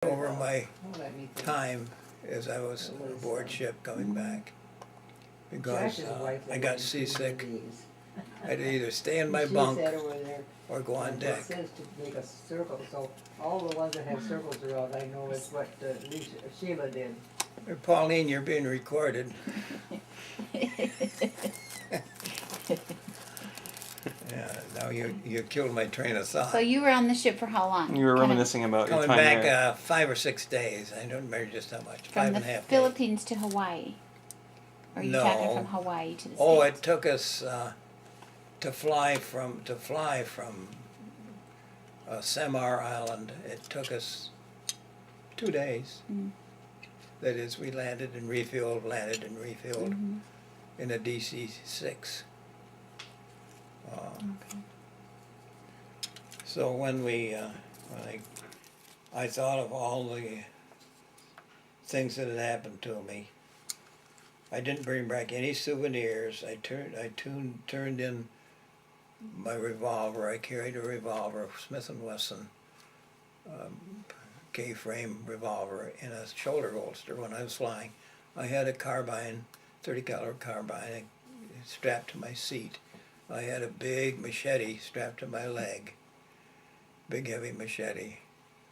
over my time as I was aboard ship coming back because I got seasick. I had to either stay in my bunk or go on deck. It says to make a circle, so all the ones that have circles around, I know is what Sheila did. Pauline, you're being recorded. Yeah, now you killed my train of thought. So you were on the ship for how long? You were reminiscing about your Coming time back there. 5 or 6 days. I don't remember just how much. From 5 the and a half days. Philippines to Hawaii? Or are you talking from Hawaii to the States? Oh, it took us to fly from Samar Island. It took us 2 days. Mm. That is, we landed and refilled, in a DC-6. Okay. So when I thought of all the things that had happened to me, I didn't bring back any souvenirs. I turned in my revolver. I carried a revolver, Smith & Wesson, K-frame revolver in a shoulder holster when I was flying. I had a carbine, 30 caliber carbine, strapped to my seat. I had a big machete strapped to my leg, big heavy machete.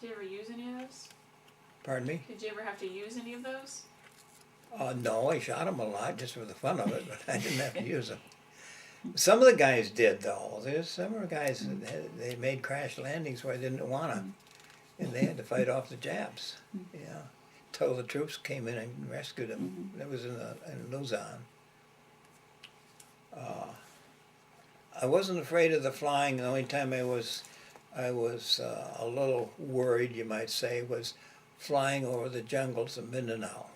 Did you ever use any of those? Pardon me? Did you ever have to use any of those? No, I shot them a lot just for the fun of it, but I didn't have to use them. Some of the guys did, though. There's some of the guys that they made crash landings where I didn't want them, and they had to fight off the Japs. Yeah, till the troops came in and rescued them. That was in Luzon. I wasn't afraid of the flying. The only time I was a little worried, you might say, was flying over the jungles of Mindanao.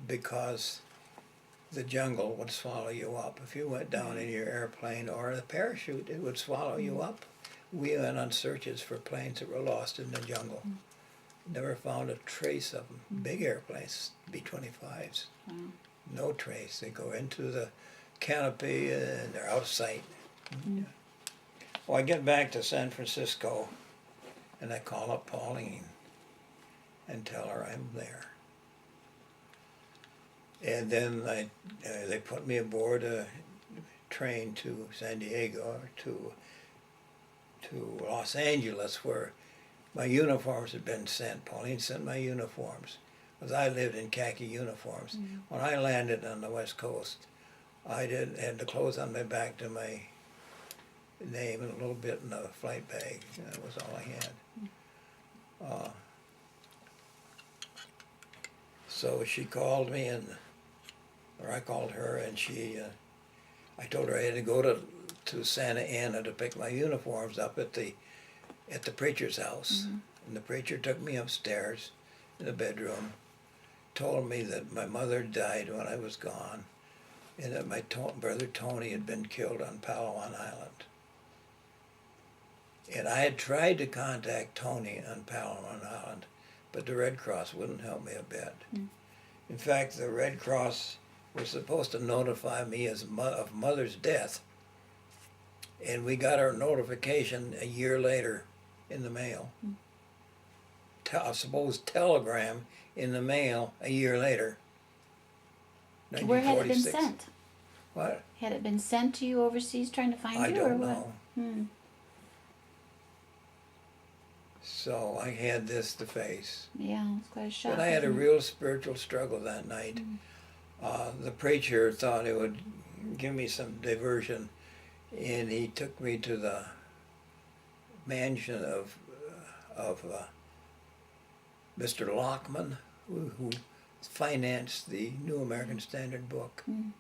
Because the jungle would swallow you up. If you went down in your airplane or a parachute, it would swallow you up. We went on searches for planes that were lost in the jungle. Never found a trace of them. Big airplanes, B-25s. No trace. They go into the canopy and they're out of sight. Well, I get back to San Francisco and I call up Pauline and tell her I'm there. And then they put me aboard a train to San Diego or to Los Angeles, where my uniforms had been sent. Pauline sent my uniforms, because I lived in khaki uniforms. When I landed on the West Coast, I had the clothes on my back to my name and a little bit in the flight bag. That was all I had. So she called me, or I called her, and I told her I had to go to Santa Ana to pick my uniforms up at the preacher's house. And the preacher took me upstairs in the bedroom, told me that my mother died when I was gone, and that my brother Tony had been killed on Palawan Island. And I had tried to contact Tony on Palawan Island, but the Red Cross wouldn't help me a bit. In fact, the Red Cross was supposed to notify me of Mother's death, and we got our notification a year later in the mail. I suppose telegram in the mail a year later. Where had it been sent? What? Had it been sent to you overseas trying to find I you, or don't what? know. So I had this to face. Yeah, it's quite a shock. But I had a isn't it? real spiritual struggle that night. The preacher thought it would give me some diversion, and he took me to the mansion of Mr. Lockman, who financed the New American Standard book. And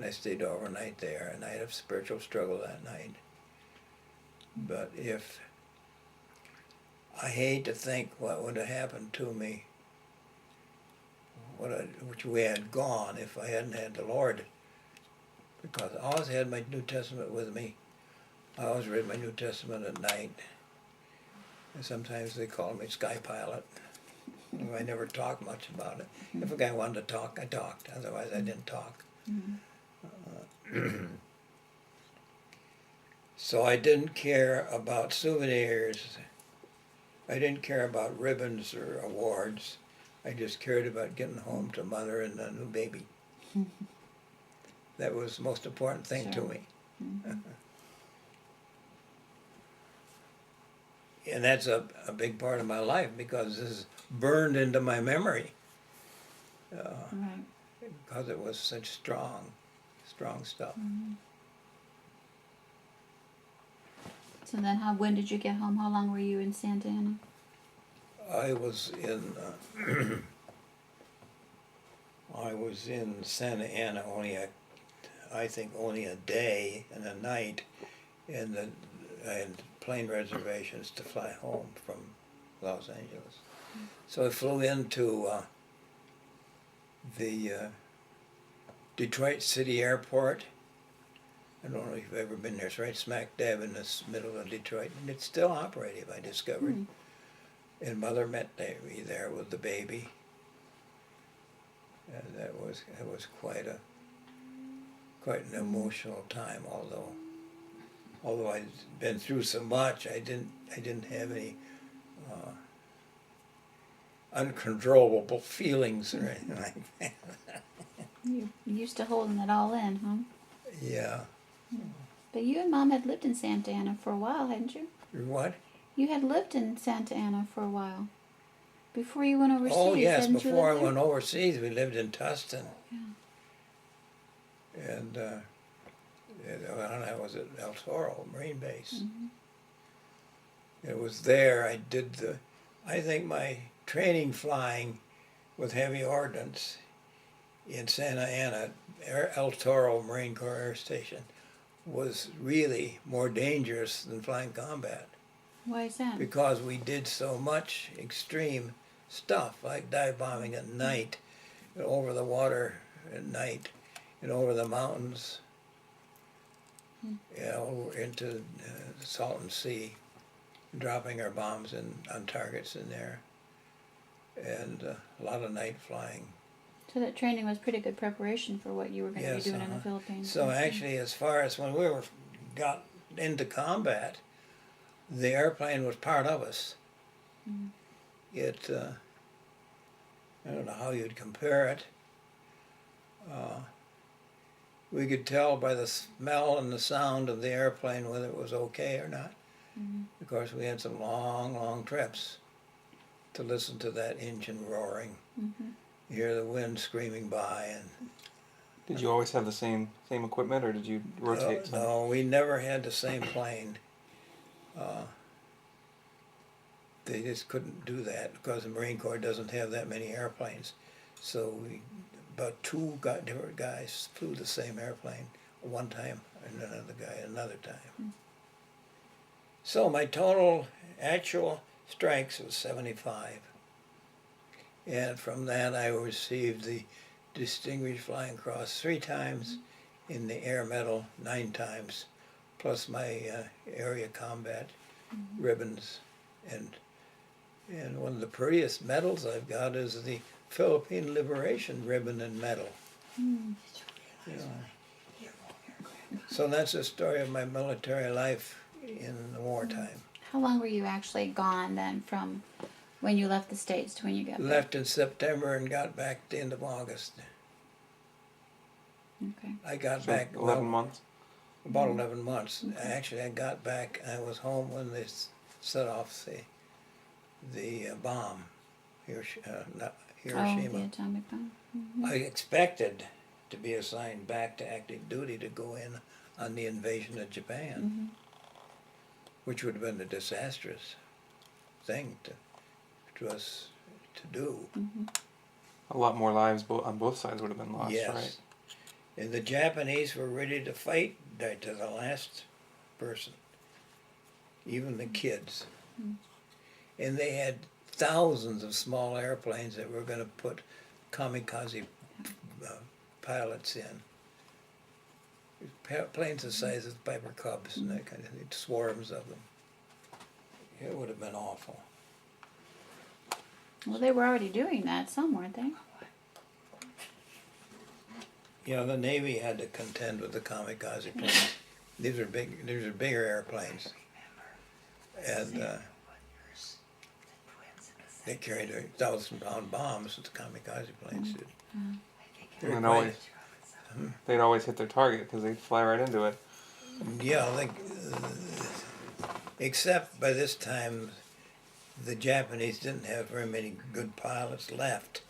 I stayed overnight there, and I had a spiritual struggle that night. But I hate to think what would have happened to me, which we had gone if I hadn't had the Lord. Because I always had my New Testament with me. I always read my New Testament at night. And sometimes they called me Sky Pilot. I never talked much about it. If a guy wanted to talk, I talked. Otherwise, I didn't talk. So I didn't care about souvenirs I didn't care about ribbons or awards. I just cared about getting home to mother and a new baby. That was the most important thing to Sure. me. Mhm. And that's a big part of my life because this is burned into my memory Right. because it was such strong stuff. Mhm. So then, when did you get home? How long were you in Santa Ana? I was in I was in Santa Ana I think only a day and a night, and I had plane reservations to fly home from Los Angeles. So I flew into the Detroit City Airport. I don't know if you've ever been there. It's right smack dab in the middle of Detroit, and it's still operative, I discovered. Hmm. And mother met me there with the baby. And that was quite an emotional time. Although I'd been through so much, I didn't have any uncontrollable feelings or anything like that. You used to holding it all in, huh? Yeah. But you and Mom had lived in Santa Ana for a while, hadn't you? What? You had lived in Santa Ana for a while. Before you went overseas, Oh yes, hadn't you before I lived there? went overseas, we lived in Tustin. Yeah. And I was at El Toro Marine Base. Mm-hmm. It was there I did I think my training flying with heavy ordnance in Santa Ana, El Toro Marine Corps Air Station, was really more dangerous than flying combat Why is that? because we did so much extreme stuff like dive bombing at night, over the water at night, and over the mountains, into the Salton Sea, dropping our bombs on targets in there, and a lot of night flying. So that training was pretty good preparation for what you were going to Yes, be doing in the Philippines. So I see. actually, as far as when we got into combat, the airplane was part of us. Mm. It, I don't know how you'd compare it. We could tell by the smell and the sound of the airplane whether it was okay or not. Mhm. Of course, we had some long trips to listen to that engine roaring, Mhm. hear the wind screaming by, and Did you always have the same equipment, or did you rotate some? no, we never had the same plane. They just couldn't do that because the Marine Corps doesn't have that many airplanes. So about two different guys flew the same airplane one time, and another guy another time. So my total actual strengths was 75. And from that I received the Distinguished Flying Cross 3 times, in the Air Medal 9 times, plus my area combat ribbons. And one of the prettiest medals I've got is the Philippine Liberation Ribbon and Medal. Mm. You know. So that's the story of my military life in the wartime. How long were you actually gone then, from when you left the States to when you got back? Left in September and got back at the end of August. Okay. I got So back 11 months. about 11 months. Actually, I got back. I was home when they set off the bomb, not Hiroshima. Oh, the atomic bomb. Mhm. I expected to be assigned back to active duty to go in on the invasion of Japan, Mhm. which would have been a disastrous thing to us to do. Mhm. A lot more lives on both sides would have been lost, Yes. right? And the Japanese were ready to fight to the last person, even the kids. Mm. And they had thousands of small airplanes that were going to put kamikaze pilots in. Planes the size of Piper Cubs and that kind of thing, swarms of them. It would have been awful. Well, they were already doing that, some weren't they? You know, the Navy had to contend with the kamikaze planes. These are bigger airplanes. And They carried 1,000-pound bombs that the kamikaze planes did. They're And quite- they'd always hit their target because they'd fly right into it. Yeah, except by this time, the Japanese didn't have very many good pilots left.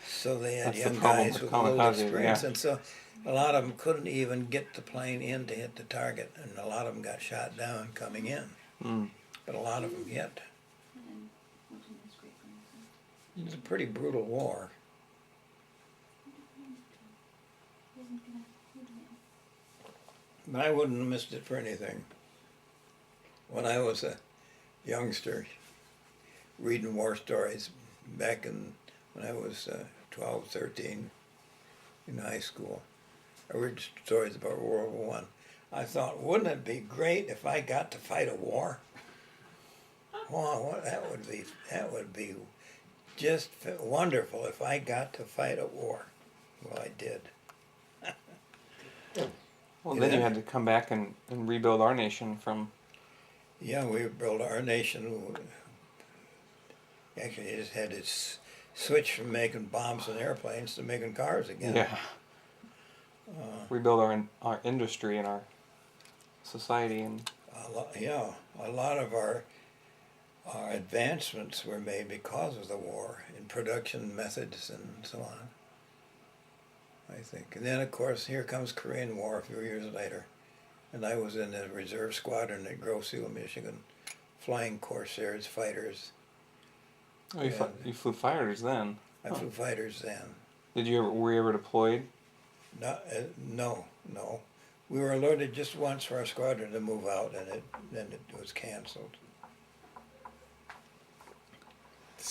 So they had That's the young problem guys with with little kamikaze, experience, yeah. and so a lot of them couldn't even get the plane in to hit the target, and a lot of them got shot down coming in. Mm. But a lot of them hit. It was a pretty brutal war. I wouldn't have missed it for anything. When I was a youngster, reading war stories back when I was 12, 13 in high school, I read stories about World War I thought, wouldn't it be great if I got to fight a war? Oh, that would be just wonderful if I got to fight a war. Well, I did. Well, Yeah. then you had to come back and rebuild our nation from. Yeah, we built our nation. Actually, it just had to switch from making bombs and airplanes to making cars again. Yeah. Rebuild our industry and our society and. A lot of our advancements were made because of the war in production methods and so on. I think, and then of course here comes Korean War a few years later, and I was in the reserve squadron at Grove Seal, Michigan, flying Corsairs fighters. Oh, you flew fighters then. I flew fighters then. Were you ever deployed? No. We were alerted just once for our squadron to move out, and then it was canceled.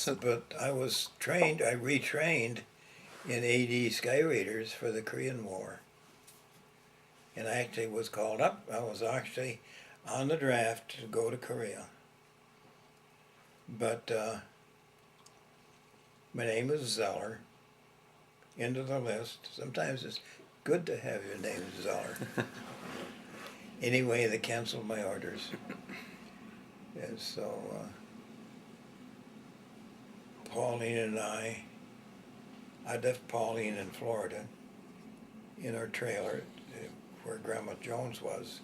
But I was trained. I retrained in AD Sky Raiders for the Korean War, and I actually was called up. I was actually on the draft to go to Korea. But my name is Zeller. Into the list. Sometimes it's good to have your name Zeller. Anyway, they canceled my orders. And so Pauline and I left Pauline in Florida in our trailer where Grandma Jones was.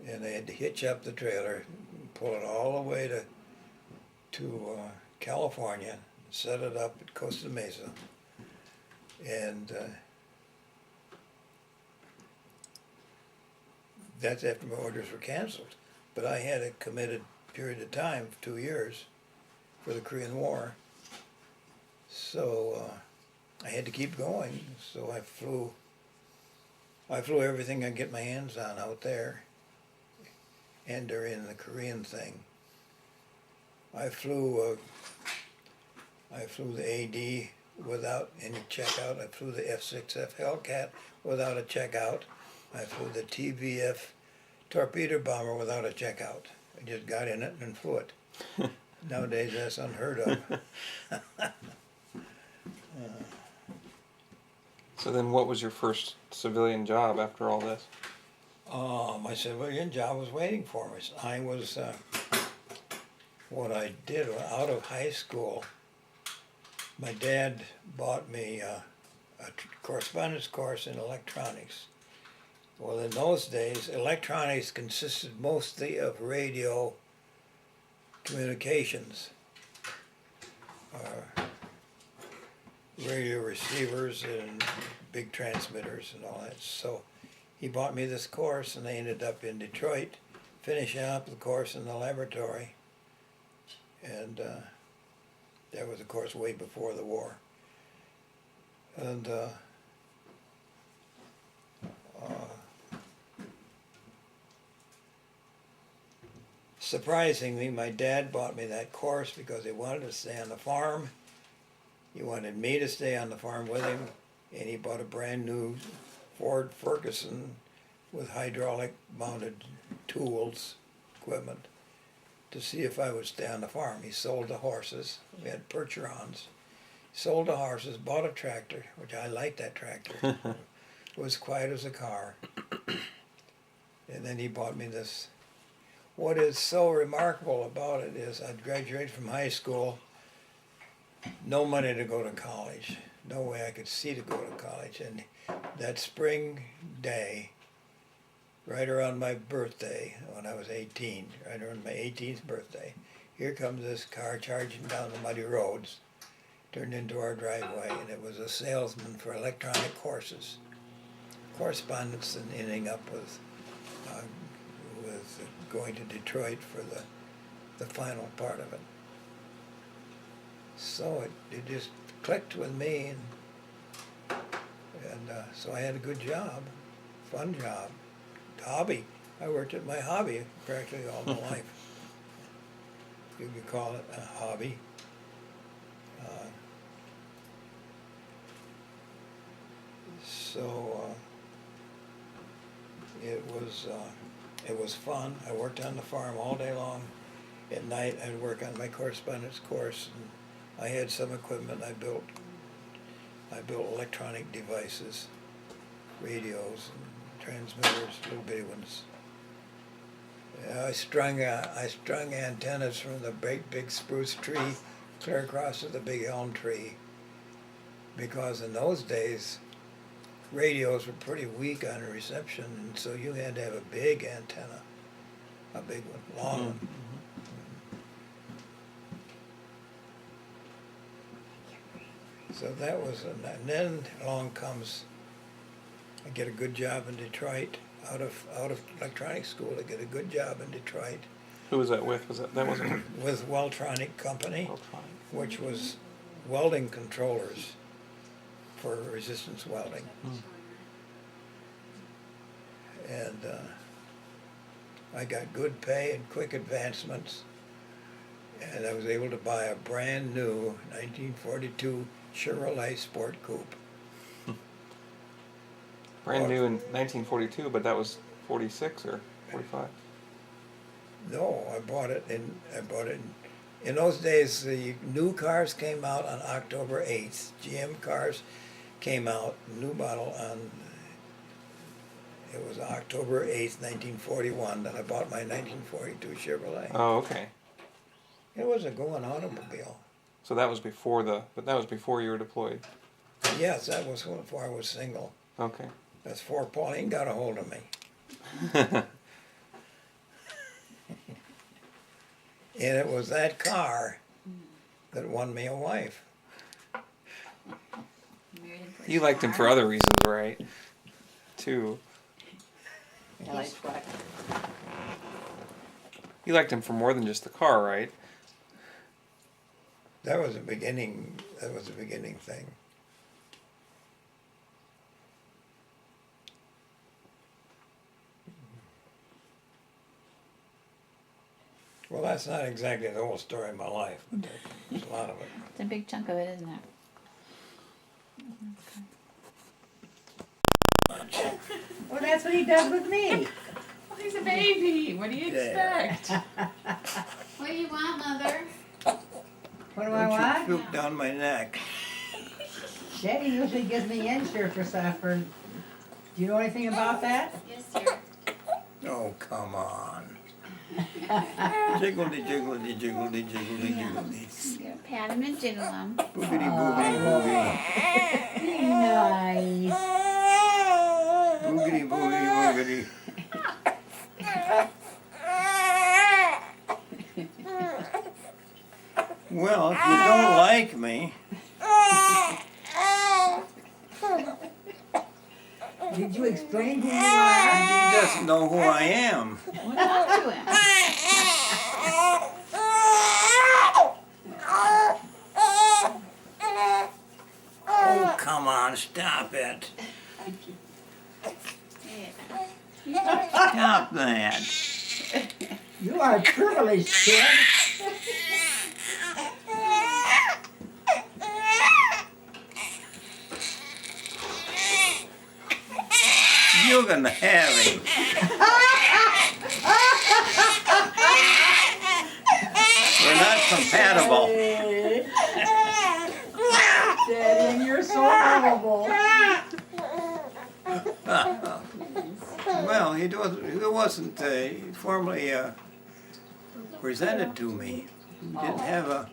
And they had to hitch up the trailer, pull it all the way to California, set it up at Costa Mesa. And that's after my orders were canceled. But I had a committed period of time, 2 years, for the Korean War. So I had to keep going. So I flew everything I could get my hands on out there. And during the Korean thing, I flew the AD without any checkout. I flew the F-6F Hellcat without a checkout. I flew the TVF torpedo bomber without a checkout. I just got in it and flew it. Nowadays that's unheard of. So then, what was your first civilian job after all this? My civilian job was waiting for me. I was, what I did out of high school, my dad bought me a correspondence course in electronics. Well, in those days, electronics consisted mostly of radio communications, radio receivers and big transmitters and all that. So he bought me this course, and I ended up in Detroit, finishing up the course in the laboratory. And that was, of course, way before the war. And surprisingly, my dad bought me that course because he wanted to stay on the farm. He wanted me to stay on the farm with him, and he bought a brand new Ford Ferguson with hydraulic mounted tools, equipment, to see if I would stay on the farm. He sold the horses. We had Percherons. Sold the horses, bought a tractor, which I liked that tractor. It was quiet as a car. And then he bought me this. what is so remarkable about it is I'd graduated from high school, no money to go to college, no way I could see to go to college. And that spring day, right around my birthday, when I was 18, right around my 18th birthday, here comes this car charging down the muddy roads, turned into our driveway, and it was a salesman for electronic courses. Correspondence and ending up with going to Detroit for the final part of it. So it just clicked with me, and so I had a good job, fun job, hobby. I worked at my hobby practically all my life. You could call it a hobby. So it was fun. I worked on the farm all day long. At night, I'd work on my correspondence course, and I had some equipment. I built electronic devices, radios, and transmitters, little bitty ones. I strung antennas from the big spruce tree clear across to the big elm tree, because in those days, radios were pretty weak on reception, and so you had to have a big antenna, a big one, long one. So that was, and then along comes, I get a good job in Detroit, out of electronics school, I get a good job in Detroit. Who was that with? That wasn't with Weltronic Company, Weltronic. which was welding controllers for resistance welding. And I got good pay and quick advancements, and I was able to buy a brand new 1942 Chevrolet Sport Coupe. Brand new in 1942, but that was 46 or 45. No, I bought it in those days. The new cars came out on October 8th. GM cars came out, new model on, it was October 8th, 1941, that I bought my 1942 Chevrolet. Oh, okay. It was a going automobile. So that was before but that was before you were deployed. Yes, that was before I was single. Okay. That's before Pauline got a hold of me. And it was that car that won me a wife. You liked him for other reasons, right? Too. I like what? You liked him for more than just the car, right? That was a beginning thing. Well, that's not exactly the whole story of my life, but there's a lot of it. It's a big chunk of it, isn't it? Well, that's what he does with me. Well, he's a baby. What do you expect? What do you want, Mother? What do Don't I you want? swoop down my neck. Daddy usually gives me insurance for stuff. Do you know anything about that? Yes, dear. Oh, come on. Jiggledy, jiggledy, jiggledy, jiggledy, jiggledy. Yeah, pat him and jiggle him. Boogity, boogity, boogity. Be nice. Boogity, boogity, boogity. Well, if you don't like me, Did you explain who you are? he doesn't know who I am. Well, talk to him. Oh, come on, stop it. Yeah. Stop that. You are a privileged kid. You're gonna have him. We're not compatible. Daddy, you're so lovable. Well, he wasn't formally presented to me. We didn't have a,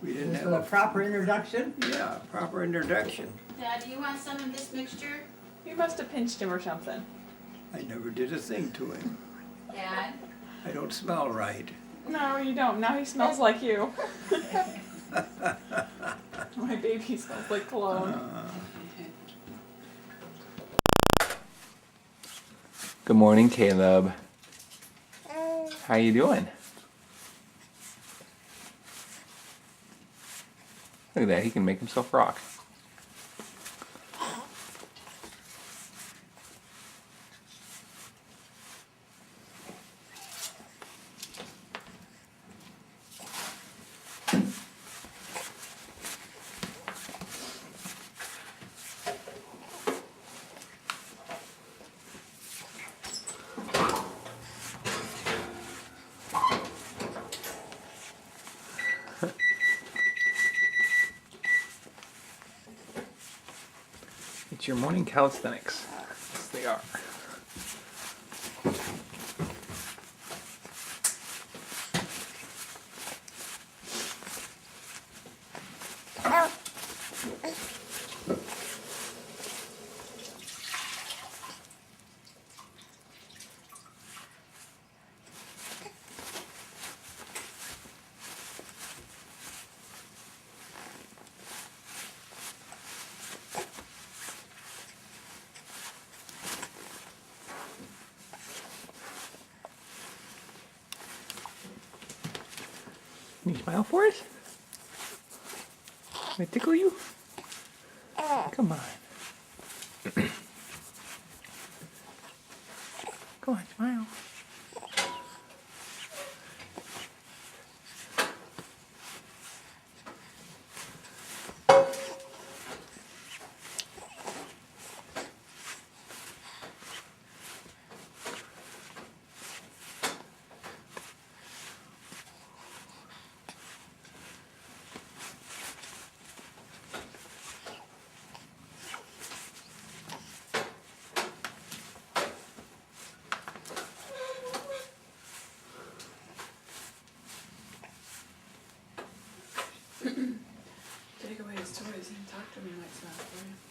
This was a proper introduction? yeah, proper introduction. Dad, do you want some of this mixture? You must have pinched him or something. I never did a thing to him. Dad? I don't smell right. No, you don't. Now he smells like you. My baby smells like cologne. Good morning, Caleb. How you doing? Look at that, he can make himself rock. It's your morning calisthenics. Yes, they are. Can you smile for us? Can I tickle you? Come on. Go on, smile. Take away his toys and talk to him. He might smile for you.